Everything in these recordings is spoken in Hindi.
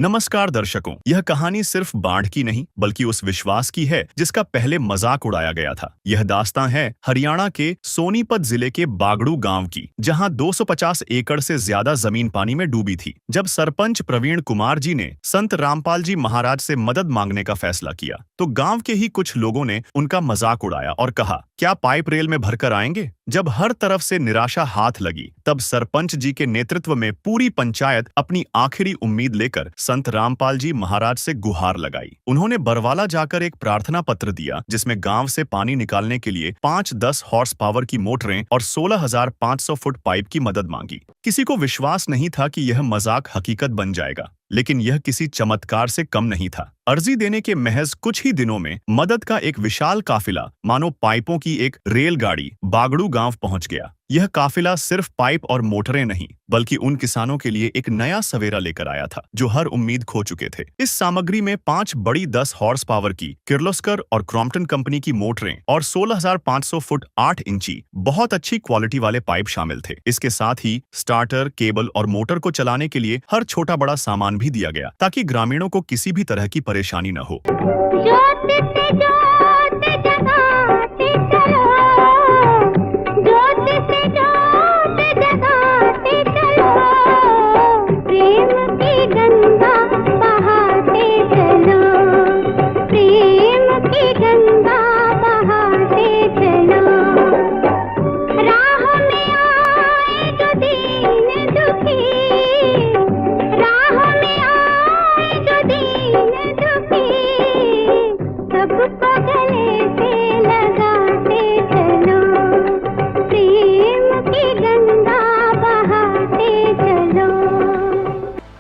नमस्कार दर्शकों, यह कहानी सिर्फ बाढ़ की नहीं बल्कि उस विश्वास की है जिसका पहले मजाक उड़ाया गया था। यह दास्तां है हरियाणा के सोनीपत जिले के बागड़ू गांव की, जहां 250 एकड़ से ज्यादा जमीन पानी में डूबी थी। जब सरपंच प्रवीण कुमार जी ने संत रामपाल जी महाराज से मदद मांगने का फैसला किया तो गाँव के ही कुछ लोगों ने उनका मजाक उड़ाया और कहा, क्या पाइप रेल में भरकर आएंगे? जब हर तरफ से निराशा हाथ लगी तब सरपंच जी के नेतृत्व में पूरी पंचायत अपनी आखिरी उम्मीद लेकर संत रामपाल जी महाराज से गुहार लगाई। उन्होंने बरवाला जाकर एक प्रार्थना पत्र दिया जिसमें गांव से पानी निकालने के लिए 5-10 हॉर्स पावर की मोटरें और 16,500 फुट पाइप की मदद मांगी। किसी को विश्वास नहीं था कि यह मजाक हकीकत बन जाएगा, लेकिन यह किसी चमत्कार से कम नहीं था। अर्जी देने के महज कुछ ही दिनों में मदद का एक विशाल काफिला मानो पाइपों की एक रेलगाड़ी बागड़ू गांव पहुंच गया। यह काफिला सिर्फ पाइप और मोटरें नहीं बल्कि उन किसानों के लिए एक नया सवेरा लेकर आया था जो हर उम्मीद खो चुके थे। इस सामग्री में 5 बड़ी 10 हॉर्स पावर की किर्लोस्कर और क्रॉम्पटन कंपनी की मोटरें और 16,500 फुट 8 इंची बहुत अच्छी क्वालिटी वाले पाइप शामिल थे। इसके साथ ही स्टार्टर, केबल और मोटर को चलाने के लिए हर छोटा बड़ा सामान भी दिया गया ताकि ग्रामीणों को किसी भी तरह की परेशानी न हो।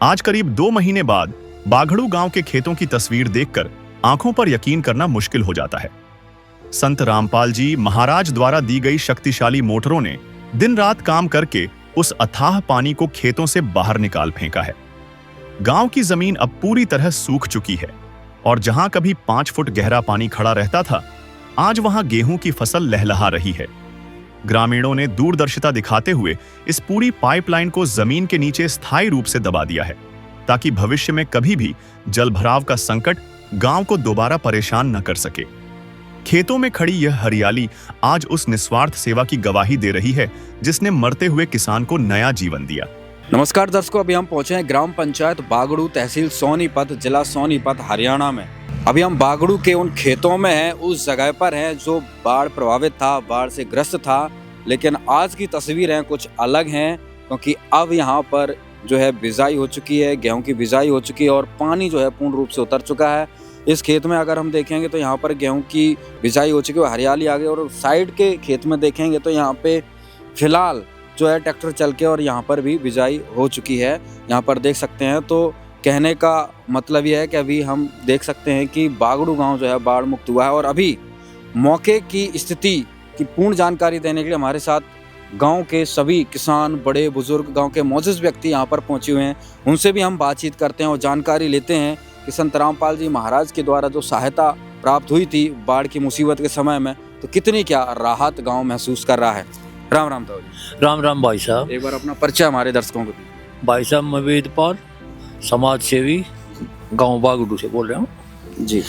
आज करीब 2 महीने बाद बागड़ू गांव के खेतों की तस्वीर देखकर आंखों पर यकीन करना मुश्किल हो जाता है। संत रामपाल जी महाराज द्वारा दी गई शक्तिशाली मोटरों ने दिन रात काम करके उस अथाह पानी को खेतों से बाहर निकाल फेंका है। गांव की जमीन अब पूरी तरह सूख चुकी है और जहां कभी 5 फुट गहरा पानी खड़ा रहता था, आज वहां गेहूं की फसल लहलहा रही है। ग्रामीणों ने दूरदर्शिता दिखाते हुए इस पूरी पाइपलाइन को जमीन के नीचे स्थायी रूप से दबा दिया है ताकि भविष्य में कभी भी जलभराव का संकट गांव को दोबारा परेशान न कर सके। खेतों में खड़ी यह हरियाली आज उस निस्वार्थ सेवा की गवाही दे रही है जिसने मरते हुए किसान को नया जीवन दिया। नमस्कार दर्शकों, अभी हम पहुंचे हैं ग्राम पंचायत बागड़ू, तहसील सोनीपत, जिला सोनीपत, हरियाणा में। अभी हम बागड़ू के उन खेतों में हैं, उस जगह पर हैं जो बाढ़ प्रभावित था, बाढ़ से ग्रस्त था। लेकिन आज की तस्वीरें कुछ अलग हैं क्योंकि अब यहाँ पर जो है बिजाई हो चुकी है, गेहूं की बिजाई हो चुकी है और पानी जो है पूर्ण रूप से उतर चुका है। इस खेत में अगर हम देखेंगे तो यहाँ पर गेहूं की बिजाई हो चुकी है, हरियाली आ गई। और साइड के खेत में देखेंगे तो यहाँ पे फिलहाल जो है ट्रैक्टर चल के और यहाँ पर भी बिजाई हो चुकी है। यहाँ पर देख सकते हैं, तो कहने का मतलब यह है कि अभी हम देख सकते हैं कि बागड़ू गांव जो है बाढ़ मुक्त हुआ है। और अभी मौके की स्थिति की पूर्ण जानकारी देने के लिए हमारे साथ गांव के सभी किसान, बड़े बुजुर्ग, गांव के मौजूद व्यक्ति यहाँ पर पहुंचे हुए हैं। उनसे भी हम बातचीत करते हैं और जानकारी लेते हैं कि संत रामपाल जी महाराज के द्वारा जो सहायता प्राप्त हुई थी बाढ़ की मुसीबत के समय में, तो कितनी क्या राहत गाँव महसूस कर रहा है। राम राम ताऊ जी। राम राम भाई साहब। एक बार अपना परिचय हमारे दर्शकों को दीजिए। भाई साहब मैं वेदपाल, समाज सेवी, गांव बागड़ू से बोल रहा हूँ जी।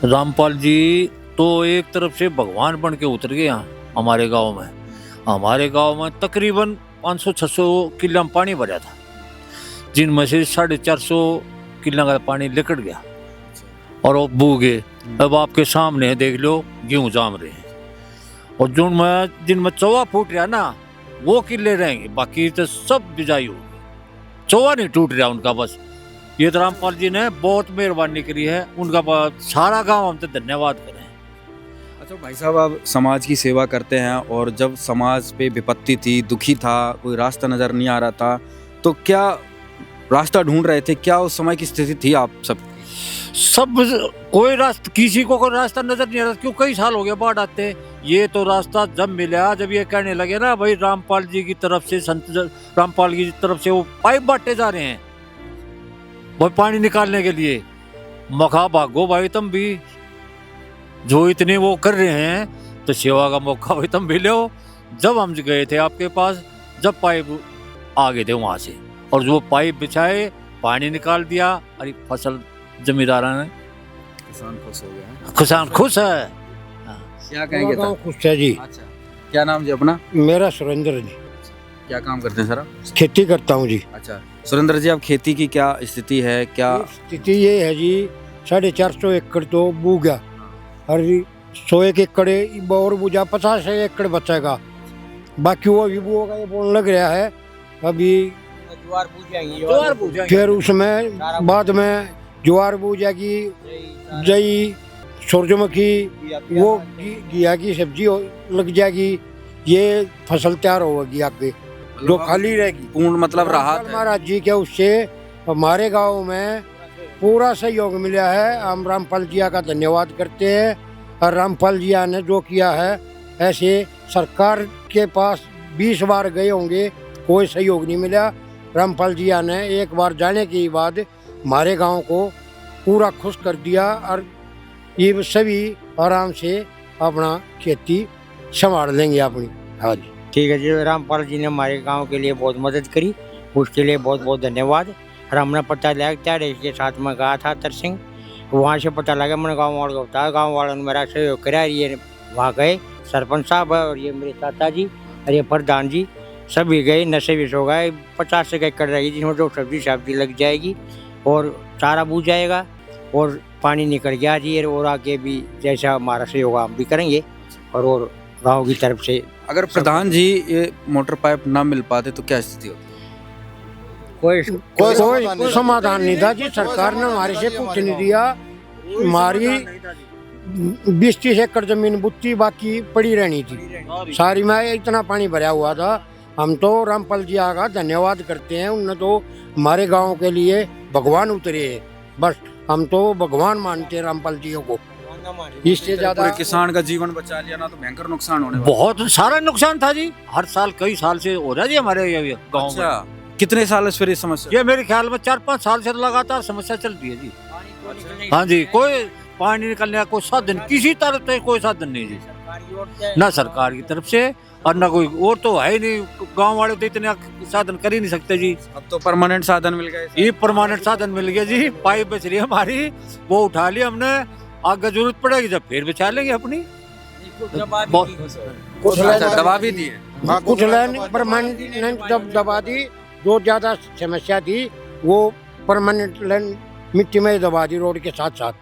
रामपाल जी तो एक तरफ से भगवान बन के उतर गए यहाँ हमारे गांव में। हमारे गांव में तकरीबन 500-600 किला में पानी भरा था, जिनमें से 450 किला का पानी निकट गया और वो बू गए। अब आपके सामने देख लो गेहूँ जाम रहे हैं और जिनमें चौवा फूट रहा ना वो किले रहेंगे, बाकी तो सब बिजाई होगी। चौवा नहीं टूट रहा उनका। बस ये तो रामपाल जी ने बहुत मेहरबानी करी है, उनका सारा गांव हम तो धन्यवाद करें। अच्छा भाई साहब, आप समाज की सेवा करते हैं और जब समाज पे विपत्ति थी, दुखी था, कोई रास्ता नजर नहीं आ रहा था, तो क्या रास्ता ढूंढ रहे थे? क्या उस समय की स्थिति थी आप सब कोई रास्ता, किसी को कोई रास्ता नजर नहीं आ रहा? क्यों, कई साल हो गए बाढ़ आते। ये तो रास्ता जब मिला, जब ये कहने लगे ना भाई रामपाल जी की तरफ से, संत रामपाल की तरफ से वो पाइप बांटे जा रहे हैं वो पानी निकालने के लिए, मखा भागो भाई तुम भी, जो इतने वो कर रहे हैं तो सेवा का मौका भाई तुम भी लो। जब हम गए थे आपके पास, जब पाइप आ गए थे वहां से और जो पाइप बिछाए पानी निकाल दिया और ये फसल जमींदारा ने किसान खुश हो गया। किसान खुश है। क्या कहेंगे गाँव था? खुश है जी। अच्छा, क्या नाम जी अपना? मेरा सुरेंद्र जी, क्या काम करते हैं सर आप? खेती करता हूँ जी। अच्छा सुरेंद्र जी, अब खेती की क्या स्थिति है? क्या स्थिति ये है जी, 450 एकड़ तो बू गया और 100 एकड़ और बूझा, 50 एकड़ बचेगा, बाकी वो अभी बुआ ये बोलने लग रहा है अभी। ज्वार बूझ जाएंगे। फिर उसमें बाद में ज्वार बू जाएगी, जई, सूरजमुखी, वो घिया की सब्जी लग जाएगी, ये फसल तैयार होगी आगे जो खाली रहेगी। पूर्ण मतलब राहत है। महाराज जी के उससे हमारे गांव में पूरा सहयोग मिला है। हम रामपाल जिया का धन्यवाद करते हैं और रामपाल जिया ने जो किया है, ऐसे सरकार के पास 20 बार गए होंगे, कोई सहयोग नहीं मिला। रामपाल जिया ने एक बार जाने के बाद हमारे गांव को पूरा खुश कर दिया और ये सभी आराम से अपना खेती संभाल लेंगे अपनी। हाँ जी, ठीक है जी। रामपाल जी ने हमारे गांव के लिए बहुत मदद करी, उसके लिए बहुत बहुत धन्यवाद। और हमने पता लगा त्यारे के साथ में गया था तरसिंह, वहाँ से पता लगा, मैंने गाँव वालों को बताया, गाँव वालों ने मेरा सहयोग करा। ये वहाँ गए सरपंच साहब और ये मेरे चाचा जी और ये प्रधान जी सभी गए, नशे भी सो गए। 50 एकड़ रहेगी जिसमें जो सब्जी लग जाएगी और चारा बूझ जाएगा और पानी निकल गया जी। और आगे भी जैसा हमारा सहयोग हम भी करेंगे और गांव की तरफ से। अगर प्रधान जी ये मोटर पाइप ना मिल पाते तो क्या स्थिति होती? कोई समाधान नहीं था जी। सरकार ने हमारे से कुछ नहीं दिया। हमारी 20-30 एकड़ जमीन बुत्ती बाकी पड़ी रहनी थी, सारी में इतना पानी भरा हुआ था। हम तो रामपाल जी का धन्यवाद करते हैं, उन्होंने तो हमारे गांव के लिए भगवान उतरे हैं। बस हम तो भगवान मानते हैं रामपाल जी को। इससे ज्यादा पूरे किसान का जीवन बचा लिया ना तो भयंकर नुकसान होने वाला। बहुत सारा नुकसान था जी, हर साल कई साल से हो रहा है जी हमारे गाँव में। अच्छा, कितने साल से फिर ये समस्या? ये मेरे ख्याल में 4-5 साल से लगातार समस्या चल रही है जी। हाँ जी, कोई पानी निकलने का कोई साधन, किसी तरफ से कोई साधन नहीं जी, ना सरकार की तरफ से और ना कोई और तो है ही नहीं। गांव वाले तो इतने साधन कर ही नहीं सकते जी। अब तो परमानेंट साधन मिल गए। ये परमानेंट साधन मिल गया जी, पाइप बच रही है हमारी, वो उठा ली हमने। आगे जरूरत पड़ेगी जब फिर बिछा लेंगे अपनी। अच्छा, दवा भी दी है। कुछ लाइन परमानेंट दबा दी, जो ज्यादा समस्या थी वो परमानेंट लाइन मिट्टी में दबा दी रोड के साथ साथ।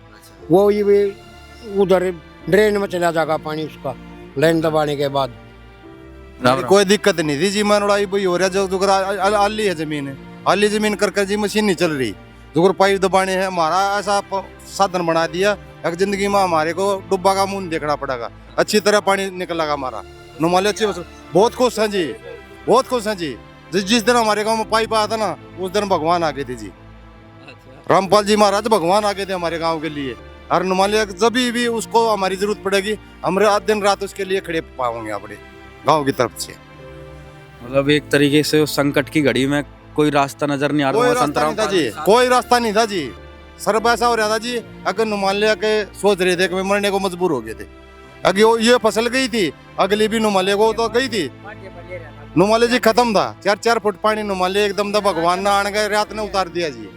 वो ये भी उधर ड्रेन में चला जाएगा पानी उसका, लाइन दबाने के बाद। कोई दिक्कत नहीं थी जी। मनोड़ाई वही हो रहा जो आली है जमीन है, आली जमीन कर जी मशीन नहीं चल रही, जो पाइप दबाने हैं। हमारा ऐसा साधन बना दिया, एक जिंदगी में हमारे को डुब्बा का मुंह देखना पड़ेगा, अच्छी तरह पानी निकलेगा हमारा। नुमाले अच्छी बहुत खुश हैं जी, बहुत खुश हैं जी। जिस दिन हमारे गाँव में पाइप आया था ना, उस दिन भगवान आ गए थे जी। रामपाल जी महाराज भगवान आ गए थे हमारे गाँव के लिए। और नुमाले जब भी उसको हमारी जरूरत पड़ेगी, हम दिन रात उसके लिए खड़े पाओगे अपने गांव की तरफ से। मतलब एक तरीके से उस संकट की घड़ी में कोई रास्ता नजर नहीं आ रहा। कोई रास्ता नहीं था जी, कोई रास्ता नहीं था जी। सर्व ऐसा हो रहा था जी, अगर नुमालिया के सोच रहे थे कि मरने को मजबूर हो गए थे। अगर ये फसल गई थी, अगली भी नुमालिया को तो गई थी। नुमालिया जी खत्म था, 4-4 फुट पानी नुमालिया एकदम था। भगवान ने आने गए, रात ने उतार दिया जी।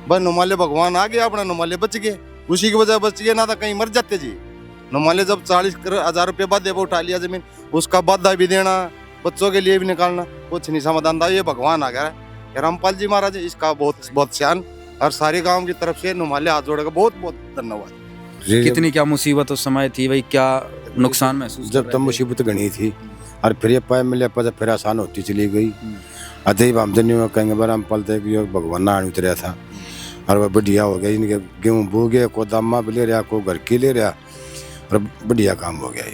बस नुमालिया भगवान आ गया, अपना नुमालिया बच गए, उसी की वजह बच गए, ना तो कहीं मर जाते जी। नुमालिया जब 40,000 रुपये बाद उठा लिया जमीन, उसका बाधा भी देना, बच्चों के लिए भी निकालना, कुछ नहीं समाधान था। ये भगवान आ गया रामपाल जी महाराज, इसका बहुत बहुत शान। और सारे गांव की तरफ से नुमालिया हाथ जोड़ेगा, बहुत बहुत धन्यवाद। कितनी क्या मुसीबत उस समय थी भाई, क्या नुकसान महसूस? जब तक मुसीबत घनी थी और फिर ये पाइप मिले पर फिर आसान होती चली गई। अतः हम धन्यवाद कहेंगे रामपाल भगवान नारायण उतरा था और वह बढ़िया हो गया। इनके गेहूँ बो गए, को दामा भी ले रहा, को घर की ले रहा, और बढ़िया काम हो गया।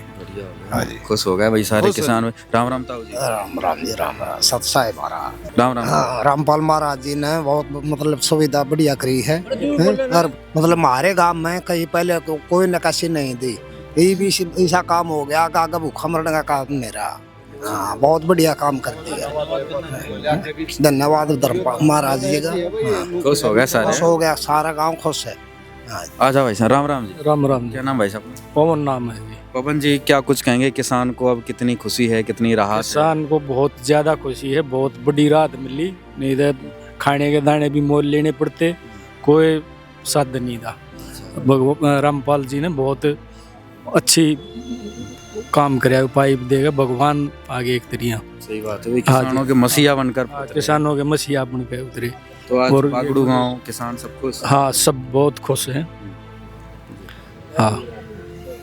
हाँ जी, खुश हो गए भाई सारे किसान। राम राम ताऊ जी। राम राम जी, राम राम सत्साई महाराज। राम राम। हाँ, रामपाल महाराज जी ने बहुत मतलब सुविधा बढ़िया करी है। और मतलब हमारे गांव में कहीं पहले कोई नकाशी नहीं थी, ये भी ऐसा काम हो गया, आगे भूखा मरने का काम मेरा। हाँ, बहुत बढ़िया काम करती है। धन्यवाद धर्मपाल महाराज जी का। खुश हो गए सारे? खुश हो गया, सारा गाँव खुश है। आजा भाई साहब। राम राम जी। राम राम। क्या नाम भाई साहब? पवन नाम है जी। पवन जी, क्या कुछ कहेंगे किसान को? अब कितनी खुशी है, कितनी राहत है? किसान को बहुत ज्यादा खुशी है, बहुत बड़ी राहत मिली। नहीं तो खाने के दाने भी मोल लेने पड़ते, कोई साधन नहीं था। भगवान रामपाल जी ने बहुत अच्छी काम कराया, पाइप देगा भगवान आगे एक तरिया। सही बात है, किसानों के मसीहा बनकर किसानों के मसीहा बन के उतरे। तो आज और बागड़ू गांव किसान सब खुश। हाँ, सब बहुत खुश हैं। हाँ,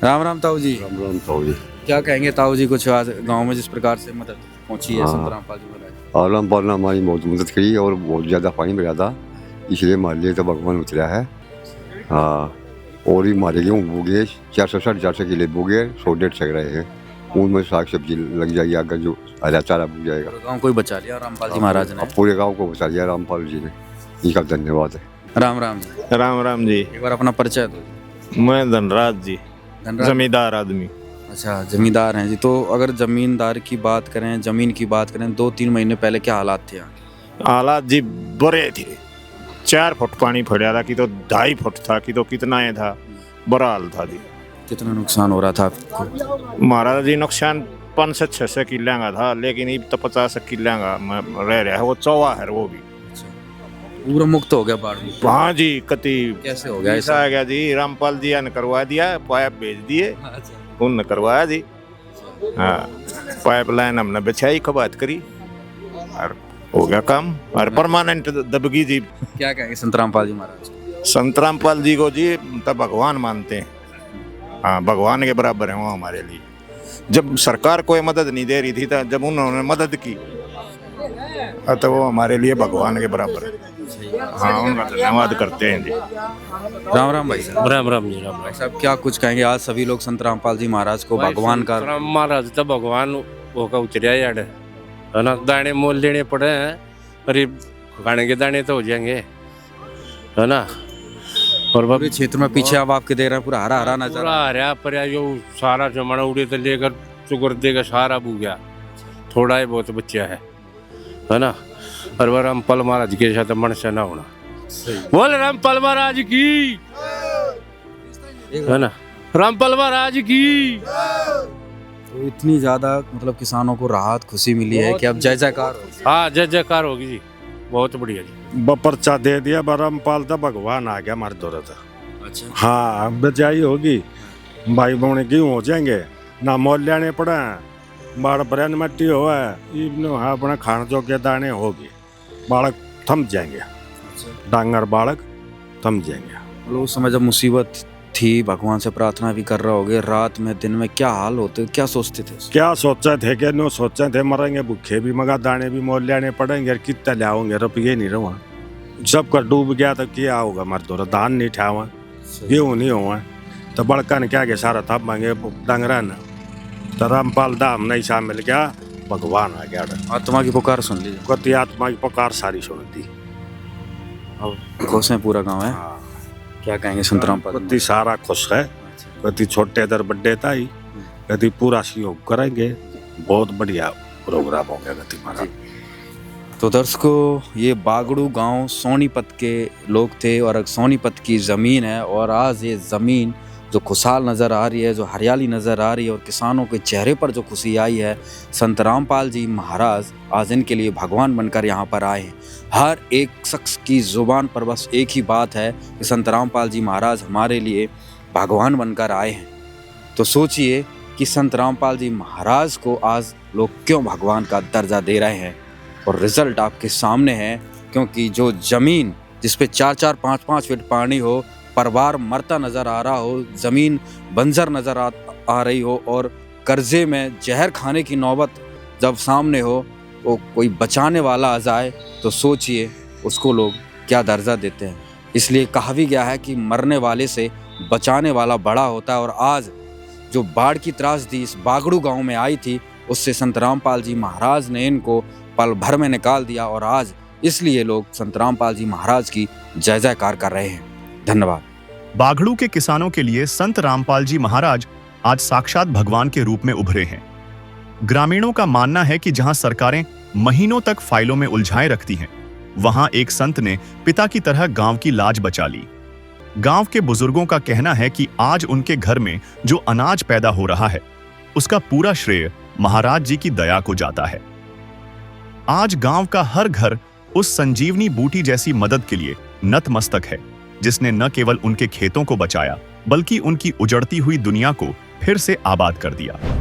राम राम ताऊ जी। राम राम ताऊ जी। क्या कहेंगे ताऊ जी, कुछ आज गांव में जिस प्रकार से मदद पहुंची है संत रामपाल जी महाराज? रामपाल ने हमारी बहुत मदद करी और बहुत ज़्यादा पानी मिला था, इसलिए हमारे लिए तो भगवान उतरा है। हाँ, और ही हमारे गेहूँ बो गए 460 किले बो गए, 100-150 रहे हैं। उनमें साग सब्जी लग जाएगी, आगे जो हरा चारा बो जाएगा। गाँव को ही बचा लिया रामपाल जी महाराज ने। पूरे गाँव को बचा लिया रामपाल जी ने, इनका धन्यवाद है। राम राम जी। राम राम जी। एक बार अपना परिचय दो। मैं धनराज जी, धनराज। जमींदार आदमी। अच्छा, जमींदार हैं जी। तो अगर जमींदार की बात करें, जमीन की बात करें, 2-3 महीने पहले क्या हालात थे यहाँ? हालात जी बुरे थे। 4 फुट पानी फटा था, कि तो 2.5 फुट था, कि तो कितना ही था, बुरा हाल था जी। कितना नुकसान हो रहा था आपको? महाराज जी नुकसान 500-600 किले का था, लेकिन अब तो 50 किले का रह रहा है। वो चौवा है, वो भी पूरा मुक्त हो गया बाढ़ में। हाँ जी। कति कैसे हो गया ऐसा आ गया जी, रामपाल जी ने करवा दिया, पाइप भेज दिए, उनने करवाया जी। हाँ, पाइप लाइन हमने बिछाई, खबात करी और हो गया काम, और परमानेंट दबगी जी। क्या कहेंगे संत रामपाल जी महाराज? संत रामपाल जी को जी तो भगवान मानते हैं। हाँ, भगवान के बराबर है वो हमारे लिए। जब सरकार कोई मदद नहीं दे रही थी, तो जब उन्होंने मदद की तो वो हमारे लिए भगवान के बराबर है। हाँ, उनका धन्यवाद करते हैं जी। राम राम भाई साहब। राम राम जी। राम भाई साहब, क्या कुछ कहेंगे? आज सभी लोग संत रामपाल जी महाराज को भगवान का। राम महाराज तो भगवान होकर उतरिया यार, है ना। दाने मोल लेने पड़े हैं, अरे खाने के दाने तो हो जाएंगे, है ना। और पूरे क्षेत्र में पीछे अब आपके देख रहे हैं पूरा हरा हरा नजर पूरा हरा पर जो सारा जमाना उड़े तो लेकर चुकर देगा, सारा बू गया, थोड़ा ही बहुत बच्चा है ना। और वह रामपाल महाराज के साथ मन से ना होना। बोल रामपाल महाराज की, है ना, रामपाल महाराज की। तो इतनी ज्यादा मतलब किसानों को राहत खुशी मिली है कि अब जय जयकार हो। हाँ, जय जयकार होगी जी, बहुत बढ़िया जी। पर्चा दे दिया रामपाल था, भगवान आ गया हमारे दौरा था। अच्छा। हाँ, बचाई होगी, भाई बहने गेहूँ हो जाएंगे, ना मोल लेने पड़े, बाढ़ बरन मट्टी हो अपना खाने जो के दाने होगी, बालक थम जाएंगे, डांगर बालक थम जाएंगे। मतलब उस समय जब मुसीबत थी, भगवान से प्रार्थना भी कर रहे होगे, रात में दिन में क्या हाल होते, क्या सोचते थे? क्या सोचे थे कि नो सोचे थे मरेंगे भूखे भी, मगर दाने भी मोल लेने पड़ेंगे, कितना लाओगे, रुपये नहीं रहा। जब कर डूब गया तो क्या होगा हमारे दौरा, धान नहीं ठावा, गेहूँ नहीं हुआ, तो बड़का ने क्या के सारा था मांगे डांगरा ने। तो रामपाल दाम नहीं शामिल गया, भगवान आ गया। आत्मा की पुकार सुन लीजिए। कति आत्मा की पुकार सारी सुन दी। अब खुश है पूरा गांव है। क्या कहेंगे संत रामपाल? कति सारा खुश है, कति छोटे दर बड्डे था ही, कति पूरा सहयोग करेंगे, बहुत बढ़िया प्रोग्राम हो गया गति महाराज। तो दर्शकों, ये बागड़ू गांव सोनीपत के लोग थे और सोनीपत की ज़मीन है, और आज ये ज़मीन जो खुशहाल नज़र आ रही है, जो हरियाली नज़र आ रही है, और किसानों के चेहरे पर जो खुशी आई है, संत रामपाल जी महाराज आज इनके लिए भगवान बनकर यहाँ पर आए हैं। हर एक शख्स की ज़ुबान पर बस एक ही बात है कि संत रामपाल जी महाराज हमारे लिए भगवान बनकर आए हैं। तो सोचिए कि संत रामपाल जी महाराज को आज लोग क्यों भगवान का दर्जा दे रहे हैं, और रिजल्ट आपके सामने है। क्योंकि जो ज़मीन जिस पे 4-4, 5-5 फीट पानी हो, परिवार मरता नज़र आ रहा हो, ज़मीन बंजर नज़र आ रही हो, और कर्जे में जहर खाने की नौबत जब सामने हो, वो कोई बचाने वाला आ जाए, तो सोचिए उसको लोग क्या दर्जा देते हैं। इसलिए कहा भी गया है कि मरने वाले से बचाने वाला बड़ा होता है। और आज जो बाढ़ की त्रासदी इस बागड़ू गांव में आई थी, उससे संत रामपाल जी महाराज ने इनको पल भर में निकाल दिया, और आज इसलिए लोग संत रामपाल जी महाराज की जय जयकार कर रहे हैं। धन्यवाद। बागड़ू के किसानों के लिए संत रामपाल जी महाराज आज साक्षात भगवान के रूप में उभरे हैं। ग्रामीणों का मानना है कि जहां सरकारें महीनों तक फाइलों में उलझाए रखती हैं, वहां एक संत ने पिता की तरह गांव की लाज बचा ली। गांव के बुजुर्गों का कहना है कि आज उनके घर में जो अनाज पैदा हो रहा है, उसका पूरा श्रेय महाराज जी की दया को जाता है। आज गांव का हर घर उस संजीवनी बूटी जैसी मदद के लिए नतमस्तक है, जिसने न केवल उनके खेतों को बचाया बल्कि उनकी उजड़ती हुई दुनिया को फिर से आबाद कर दिया।